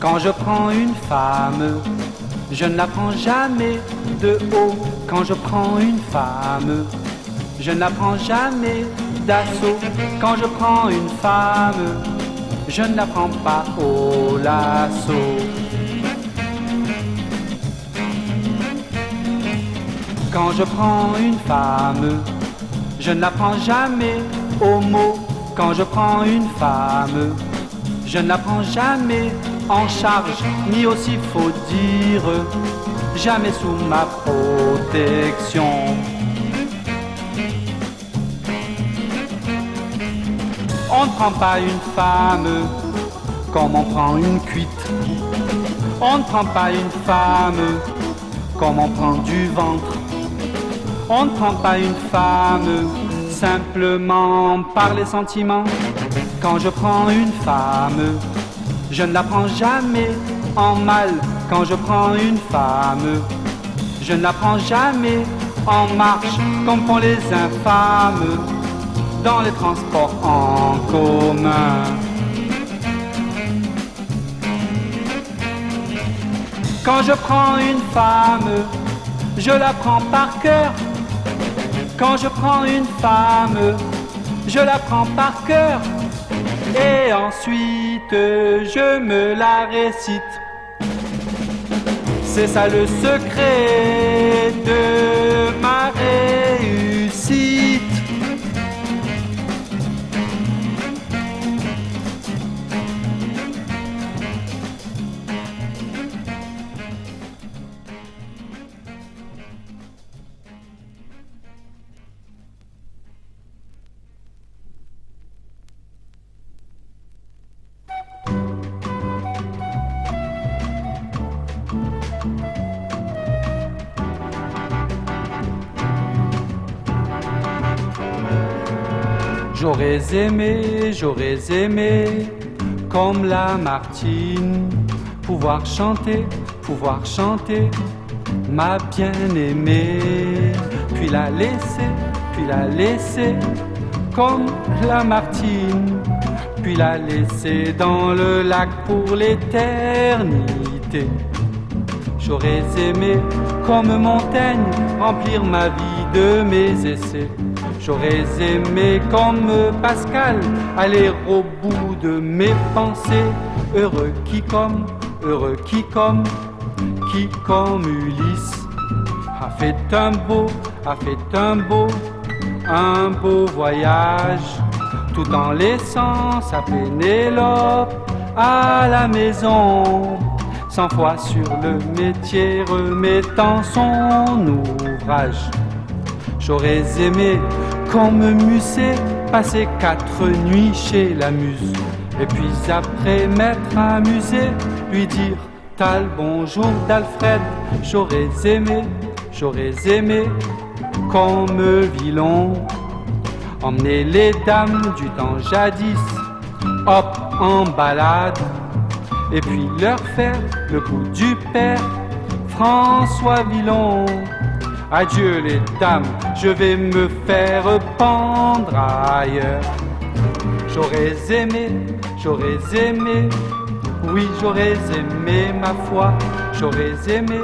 Quand je prends une femme, je ne la prends jamais de haut. Quand je prends une femme, je ne la prends jamais d'assaut. Quand je prends une femme, je ne la prends pas au lasso. Quand je prends une femme, je ne la prends jamais au mot. Quand je prends une femme, je ne la prends jamais en charge, ni aussi faut dire, jamais sous ma protection. On ne prend pas une femme comme on prend une cuite. On ne prend pas une femme comme on prend du ventre. On ne prend pas une femme simplement par les sentiments. Quand je prends une femme, je ne la prends jamais en mal. Quand je prends une femme, je ne la prends jamais en marche, comme font les infâmes dans les transports en commun. Quand je prends une femme, je la prends par cœur. Quand je prends une femme, je la prends par cœur. Et ensuite, je me la récite. C'est ça le secret de ma réussite. J'aurais aimé, comme Lamartine, pouvoir chanter, ma bien-aimée, puis la laisser, comme Lamartine, puis la laisser dans le lac pour l'éternité. J'aurais aimé, comme Montaigne, remplir ma vie de mes essais. J'aurais aimé, comme Pascal, aller au bout de mes pensées. Heureux qui comme Ulysse a fait un beau voyage, tout en laissant sa Pénélope à la maison, 100 fois sur le métier remettant son ouvrage. J'aurais aimé, comme Musset, passer 4 nuits chez la muse, et puis après m'être amusé, lui dire t'as le bonjour d'Alfred. J'aurais aimé, comme Villon, emmener les dames du temps jadis, hop en balade, et puis leur faire le coup du père François Villon. Adieu les dames, je vais me faire pendre ailleurs. J'aurais aimé, oui j'aurais aimé ma foi. J'aurais aimé,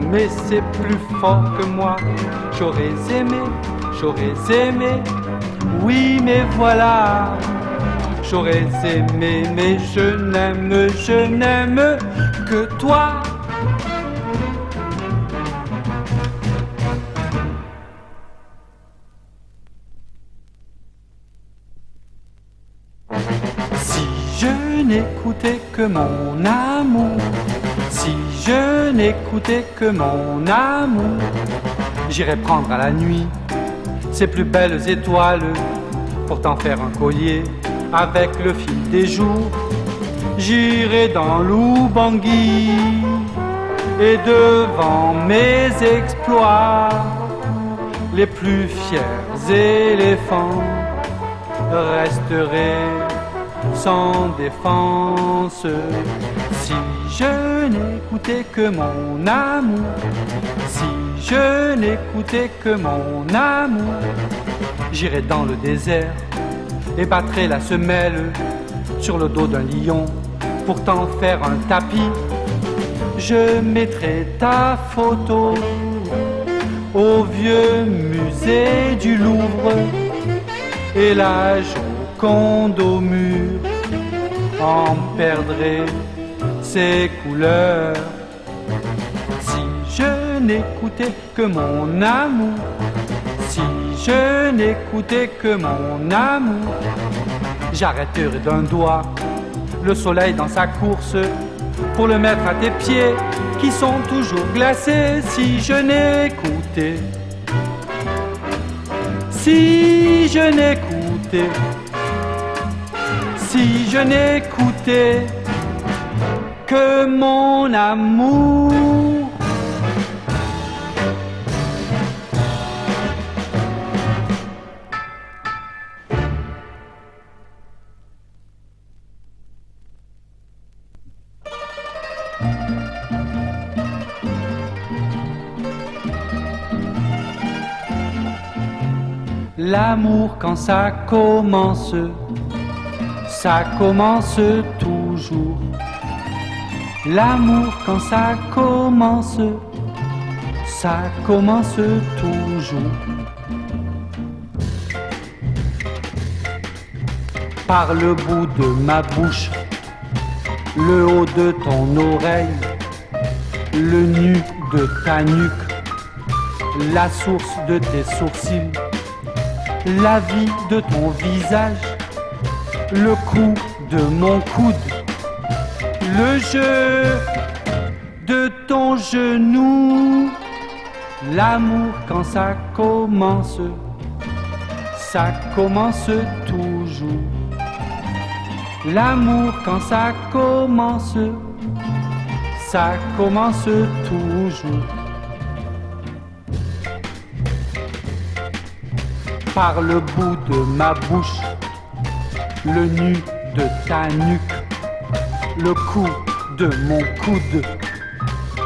mais c'est plus fort que moi. J'aurais aimé, oui mais voilà. J'aurais aimé, mais je n'aime que toi. Si je n'écoutais que mon amour, si je n'écoutais que mon amour, j'irais prendre à la nuit ses plus belles étoiles pour t'en faire un collier avec le fil des jours. J'irai dans l'Oubangui et devant mes exploits, les plus fiers éléphants resteraient sans défense. Si je n'écoutais que mon amour, si je n'écoutais que mon amour, j'irais dans le désert et battrais la semelle sur le dos d'un lion pour t'en faire un tapis. Je mettrai ta photo au vieux musée du Louvre et la Joconde au mur en perdrait ses couleurs. Si je n'écoutais que mon amour, si je n'écoutais que mon amour, j'arrêterais d'un doigt le soleil dans sa course pour le mettre à tes pieds qui sont toujours glacés. Si je n'écoutais, si je n'écoutais, si je n'écoutais que mon amour. L'amour quand ça commence toujours. L'amour quand ça commence toujours. Par le bout de ma bouche, le haut de ton oreille, le nu de ta nuque, la source de tes sourcils, la vie de ton visage, le coup de mon coude, le jeu de ton genou. L'amour quand ça commence toujours. L'amour quand ça commence toujours. Par le bout de ma bouche, le nu de ta nuque, le coup de mon coude,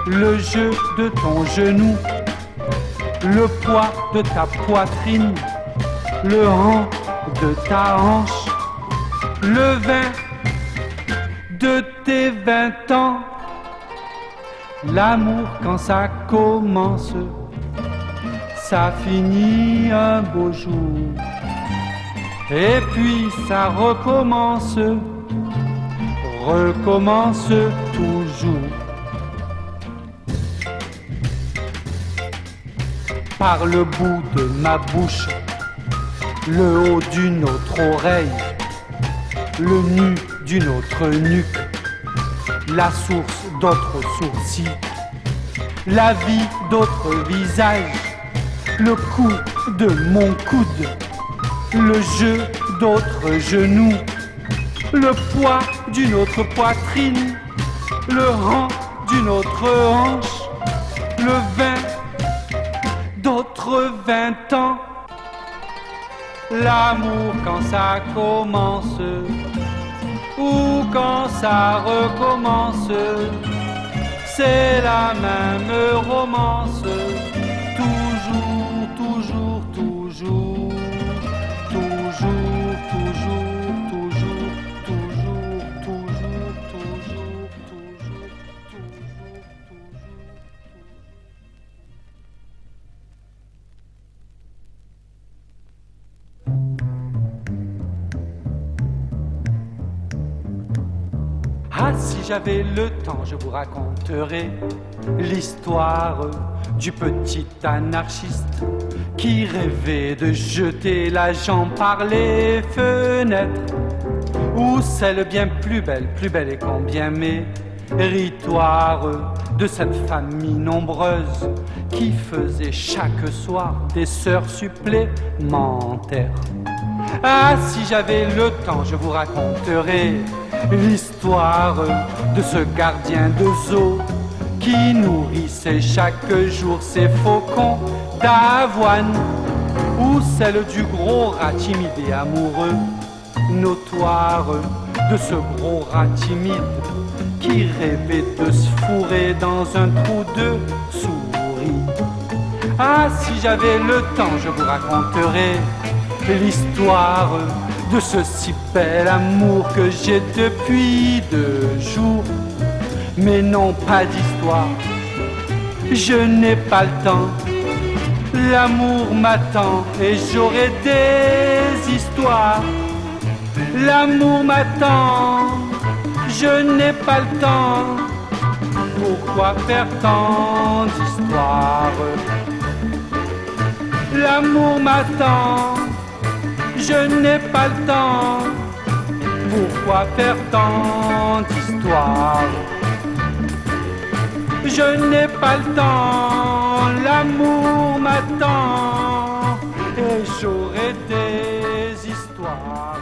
le jeu de ton genou, le poids de ta poitrine, le rang de ta hanche, le vin de tes 20 ans. L'amour quand ça commence, ça finit un beau jour. Et puis ça recommence toujours. Par le bout de ma bouche, le haut d'une autre oreille, le nu d'une autre nuque, la source d'autres sourcils, la vie d'autres visages, le coup de mon coude, le jeu d'autres genoux, le poids d'une autre poitrine, le rang d'une autre hanche, le vin d'autres 20 ans. L'amour quand ça commence ou quand ça recommence, c'est la même romance. Toujours, toujours, toujours, toujours, toujours, toujours, toujours, toujours, toujours, toujours. Ah, si j'avais le temps, je vous raconterais l'histoire du petit anarchiste qui rêvait de jeter la jambe par les fenêtres, ou celle bien plus belle et combien méritoire de cette famille nombreuse qui faisait chaque soir des sœurs supplémentaires. Ah, si j'avais le temps, je vous raconterais l'histoire de ce gardien de zoo qui nourrissait chaque jour ses faucons d'avoine, ou celle du gros rat timide et amoureux notoire de ce gros rat timide qui rêvait de se fourrer dans un trou de souris. Ah, si j'avais le temps, je vous raconterais l'histoire de ce si bel amour que j'ai depuis 2 jours. Mais non, pas d'histoire, je n'ai pas le temps. L'amour m'attend et j'aurai des histoires. L'amour m'attend, je n'ai pas le temps. Pourquoi faire tant d'histoires? L'amour m'attend, je n'ai pas le temps. Pourquoi faire tant d'histoires? Je n'ai pas le temps, l'amour m'attend et j'aurai des histoires.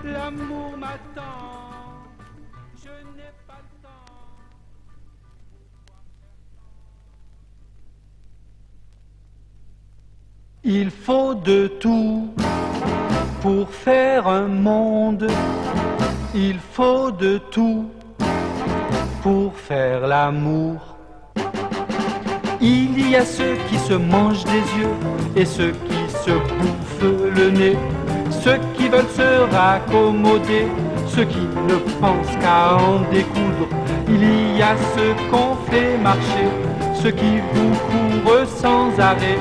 L'amour m'attend, je n'ai pas le temps. Il faut de tout pour faire un monde. Il faut de tout pour faire l'amour. Il y a ceux qui se mangent des yeux et ceux qui se bouffent le nez, ceux qui veulent se raccommoder, ceux qui ne pensent qu'à en découdre. Il y a ceux qu'on fait marcher, ceux qui vous courent sans arrêt,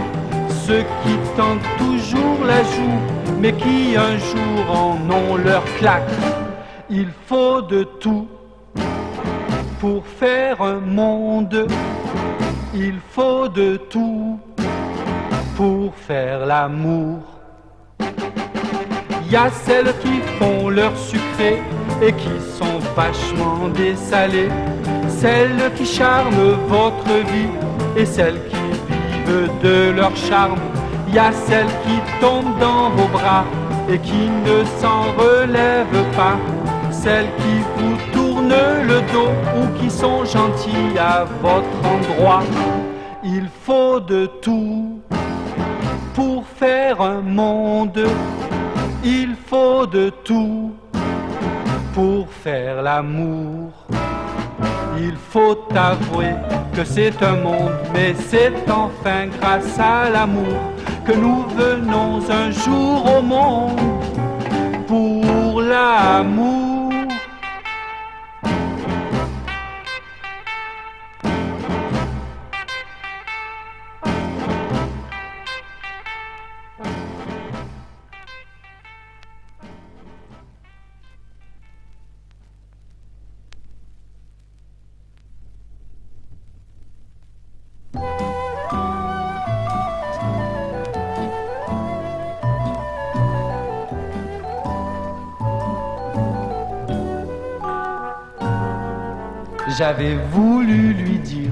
ceux qui tentent toujours la joue, mais qui un jour en ont leur claque. Il faut de tout pour faire un monde. Il faut de tout pour faire l'amour. Y a celles qui font leur sucré et qui sont vachement dessalées, celles qui charment votre vie et celles qui vivent de leur charme. Y a celles qui tombent dans vos bras et qui ne s'en relèvent pas, celles qui vous tournent le dos ou qui sont gentilles à votre endroit. Il faut de tout pour faire un monde. Il faut de tout pour faire l'amour. Il faut avouer que c'est un monde, mais c'est enfin grâce à l'amour que nous venons un jour au monde. Pour l'amour. J'avais voulu lui dire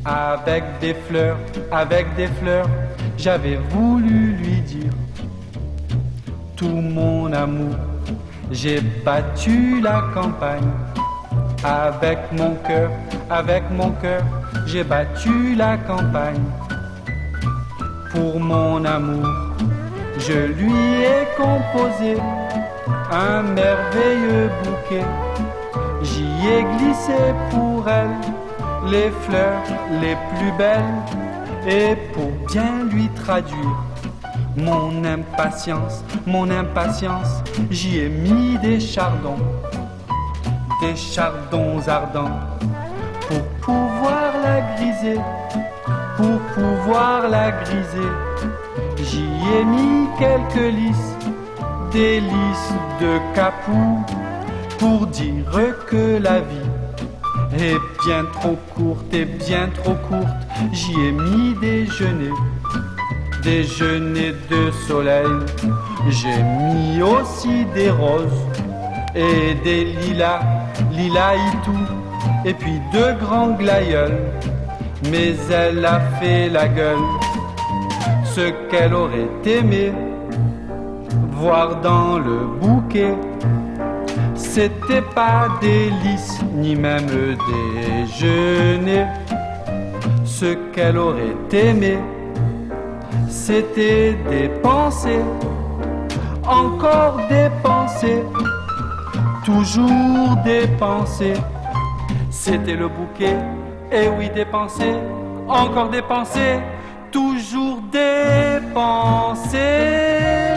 avec des fleurs, j'avais voulu lui dire tout mon amour. J'ai battu la campagne avec mon cœur, j'ai battu la campagne pour mon amour. Je lui ai composé un merveilleux bouquet. J'y ai glissé pour elle les fleurs les plus belles. Et pour bien lui traduire mon impatience, j'y ai mis des chardons ardents pour pouvoir la griser, j'y ai mis quelques lys, des lys de Capoue, pour dire que la vie est bien trop courte, j'y ai mis déjeuner de soleil. J'ai mis aussi des roses et des lilas et tout, et puis 2 grands glaïeuls. Mais elle a fait la gueule, ce qu'elle aurait aimé voir dans le bouquet. C'était pas des lys, ni même déjeuner. Ce qu'elle aurait aimé, c'était des pensées, encore des pensées, toujours des pensées. C'était le bouquet, et oui, des pensées, encore des pensées, toujours des pensées.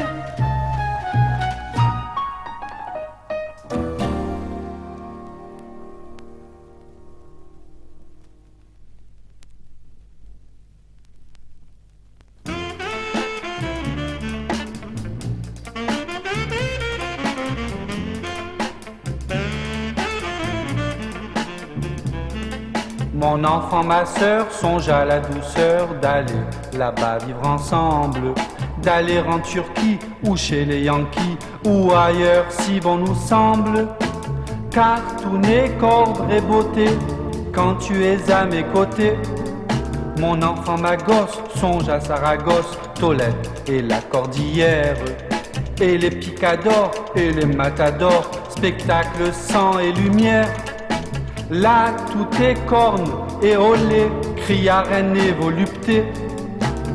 Mon enfant, ma sœur, songe à la douceur d'aller là-bas vivre ensemble, d'aller en Turquie ou chez les Yankees ou ailleurs si bon nous semble. Car tout n'est qu'ordre et beauté quand tu es à mes côtés. Mon enfant, ma gosse, songe à Saragosse, Tolède et la Cordillère, et les picadors et les matadors, spectacle, sang et lumière. Là tout est corne et olé, crie à reine et volupté.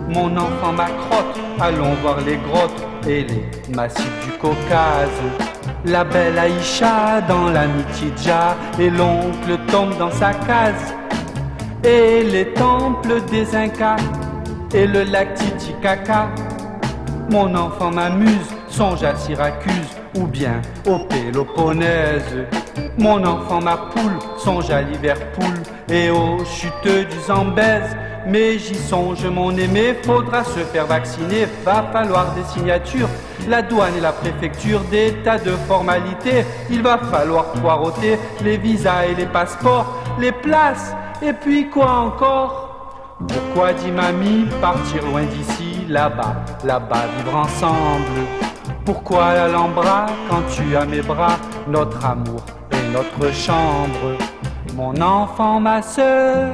Mon enfant, ma crotte, allons voir les grottes et les massifs du Caucase. La belle Aïcha dans la Mitidja et l'oncle tombe dans sa case. Et les temples des Incas et le lac Titicaca. Mon enfant m'amuse, songe à Syracuse ou bien au Péloponnèse. Mon enfant ma poule, songe à Liverpool et aux chuteux du Zambèze. Mais j'y songe mon aimé, faudra se faire vacciner, va falloir des signatures, la douane et la préfecture, des tas de formalités. Il va falloir poireauter les visas et les passeports, les places. Et puis quoi encore? Pourquoi, dit mamie, partir loin d'ici, là-bas, vivre ensemble? Pourquoi l'Alhambra quand tu as mes bras, notre amour et notre chambre? Mon enfant, ma sœur,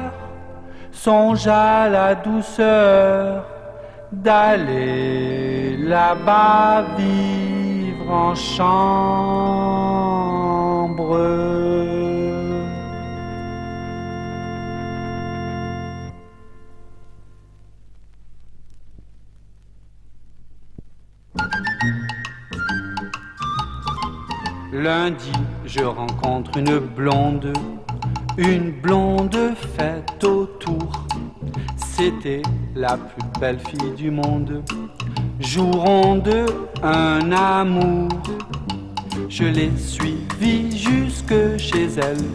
songe à la douceur d'aller là-bas vivre en chambre. Lundi, je rencontre une blonde faite autour. C'était la plus belle fille du monde. Jouerons de un amour. Je l'ai suivie jusque chez elle.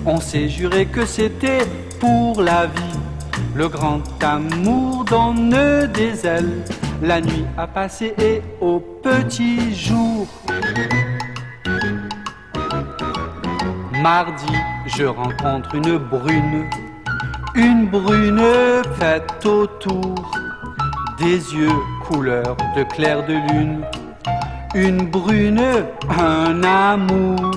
On s'est juré que c'était pour la vie. Le grand amour donne des ailes. La nuit a passé et au petit jour. Mardi, je rencontre une brune faite autour, des yeux couleur de clair de lune, une brune, un amour.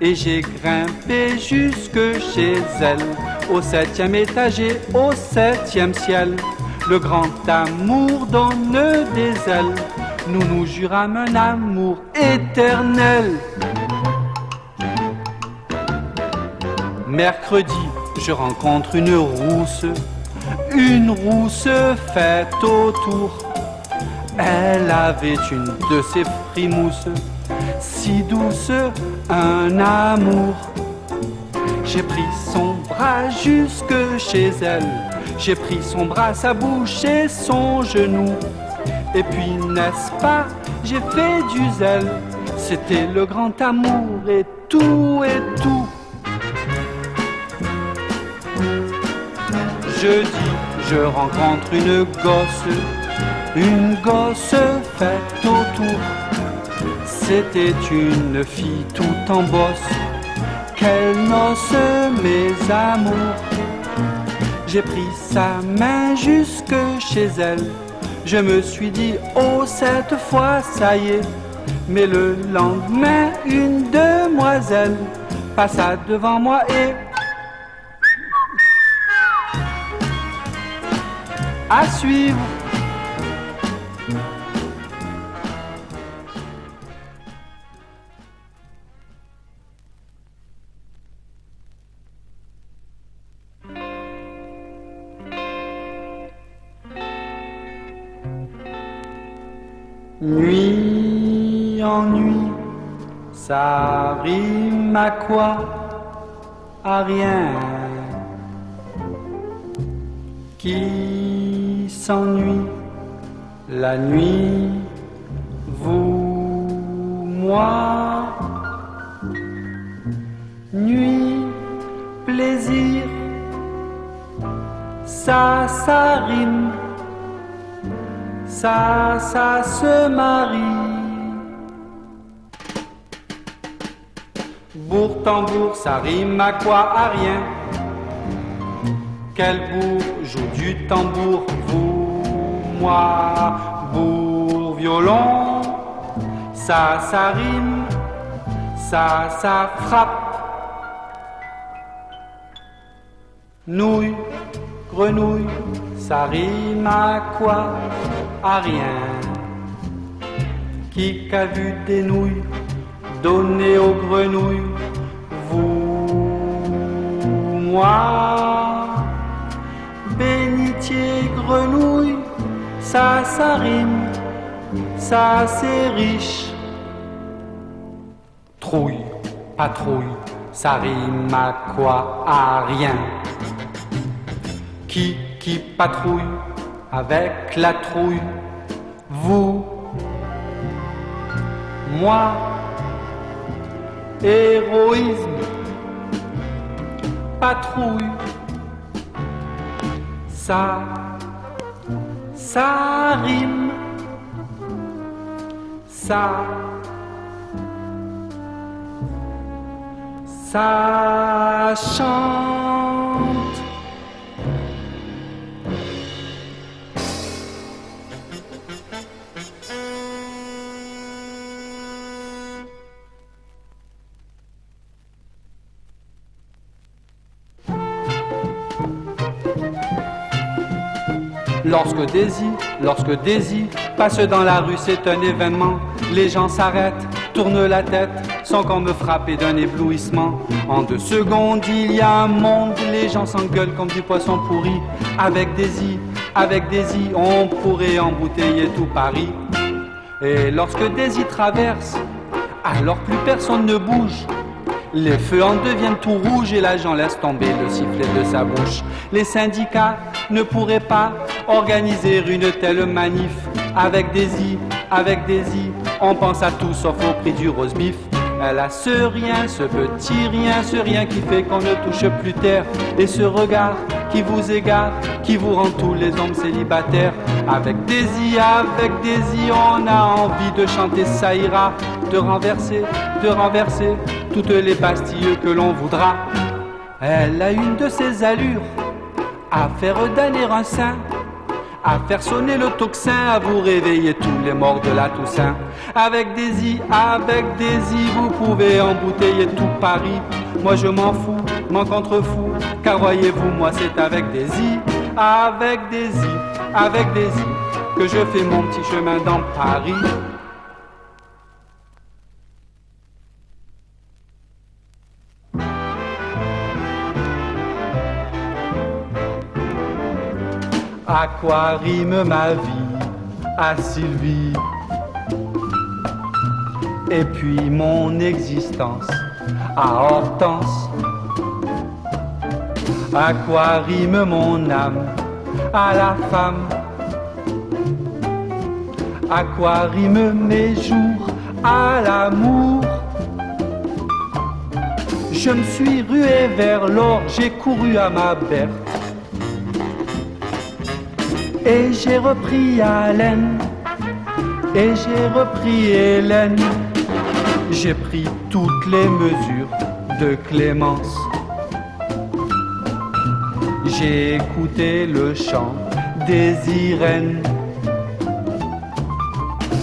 Et j'ai grimpé jusque chez elle, au 7e étage et au 7e ciel. Le grand amour donne des ailes, nous nous jurâmes un amour éternel. Mercredi, je rencontre une rousse faite autour. Elle avait une de ces frimousses, si douce, un amour. J'ai pris son bras jusque chez elle, j'ai pris son bras, sa bouche et son genou. Et puis, n'est-ce pas, j'ai fait du zèle, c'était le grand amour et tout et tout. Jeudi, je rencontre une gosse faite autour. C'était une fille tout en bosse. Quelle noce, mes amours. J'ai pris sa main jusque chez elle. Je me suis dit, oh, cette fois, ça y est. Mais le lendemain, une demoiselle passa devant moi et à suivre. Nuit en nuit, ça rime à quoi? À rien. Qui s'ennuie la nuit, vous, moi. Nuit, plaisir, ça rime, ça se marie. Bourg tambour, ça rime à quoi? À rien. Quel bourg joue du tambour, vous, moi, bourg, violon, ça rime, ça frappe. Nouille, grenouille, ça rime à quoi? À rien. Qui a vu des nouilles données aux grenouilles? Vous, moi, bénitier, grenouille, ça rime, ça c'est riche. Trouille, patrouille, ça rime à quoi? À rien. Qui patrouille avec la trouille? Vous, moi, héroïsme, patrouille, ça rime, ça chante. Lorsque Daisy passe dans la rue, c'est un événement. Les gens s'arrêtent, tournent la tête, sans qu'on me frappe d'un éblouissement. En 2 secondes, il y a un monde, les gens s'engueulent comme du poisson pourri. Avec Daisy, on pourrait embouteiller tout Paris. Et lorsque Daisy traverse, alors plus personne ne bouge. Les feux en deviennent tout rouges et l'agent laisse tomber le sifflet de sa bouche. Les syndicats ne pourraient pas organiser une telle manif. Avec Daisy, on pense à tout sauf au prix du roast beef. Elle a ce rien, ce petit rien, ce rien qui fait qu'on ne touche plus terre. Et ce regard qui vous égare, qui vous rend tous les hommes célibataires. Avec Daisy, on a envie de chanter ça ira, de renverser toutes les pastilles que l'on voudra. Elle a une de ses allures à faire damner un sein, à faire sonner le tocsin, à vous réveiller tous les morts de la Toussaint. Avec Daisy, vous pouvez embouteiller tout Paris. Moi je m'en fous, m'en contrefous, car voyez-vous, moi c'est avec Daisy, que je fais mon petit chemin dans Paris. À quoi rime ma vie? À Sylvie. Et puis mon existence à Hortense. À quoi rime mon âme? À la femme. À quoi riment mes jours? À l'amour. Je me suis rué vers l'or, j'ai couru à ma Berthe. Et j'ai repris haleine, et j'ai repris Hélène. J'ai pris toutes les mesures de clémence. J'ai écouté le chant des Irènes.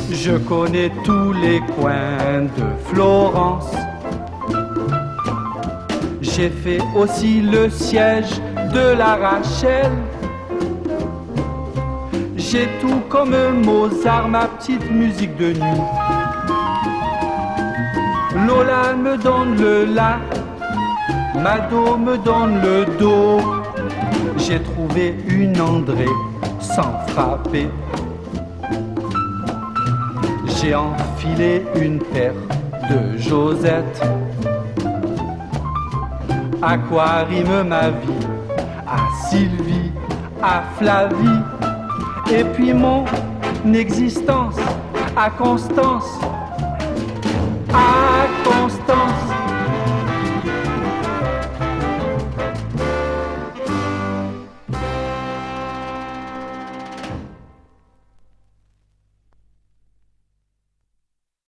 Je connais tous les coins de Florence. J'ai fait aussi le siège de la Rachel. J'ai tout comme Mozart, ma petite musique de nuit. Lola me donne le la, Mado me donne le do. J'ai trouvé une André sans frapper. J'ai enfilé une paire de Josette. À quoi rime ma vie? À Sylvie, à Flavie. Et puis mon existence à Constance. Ah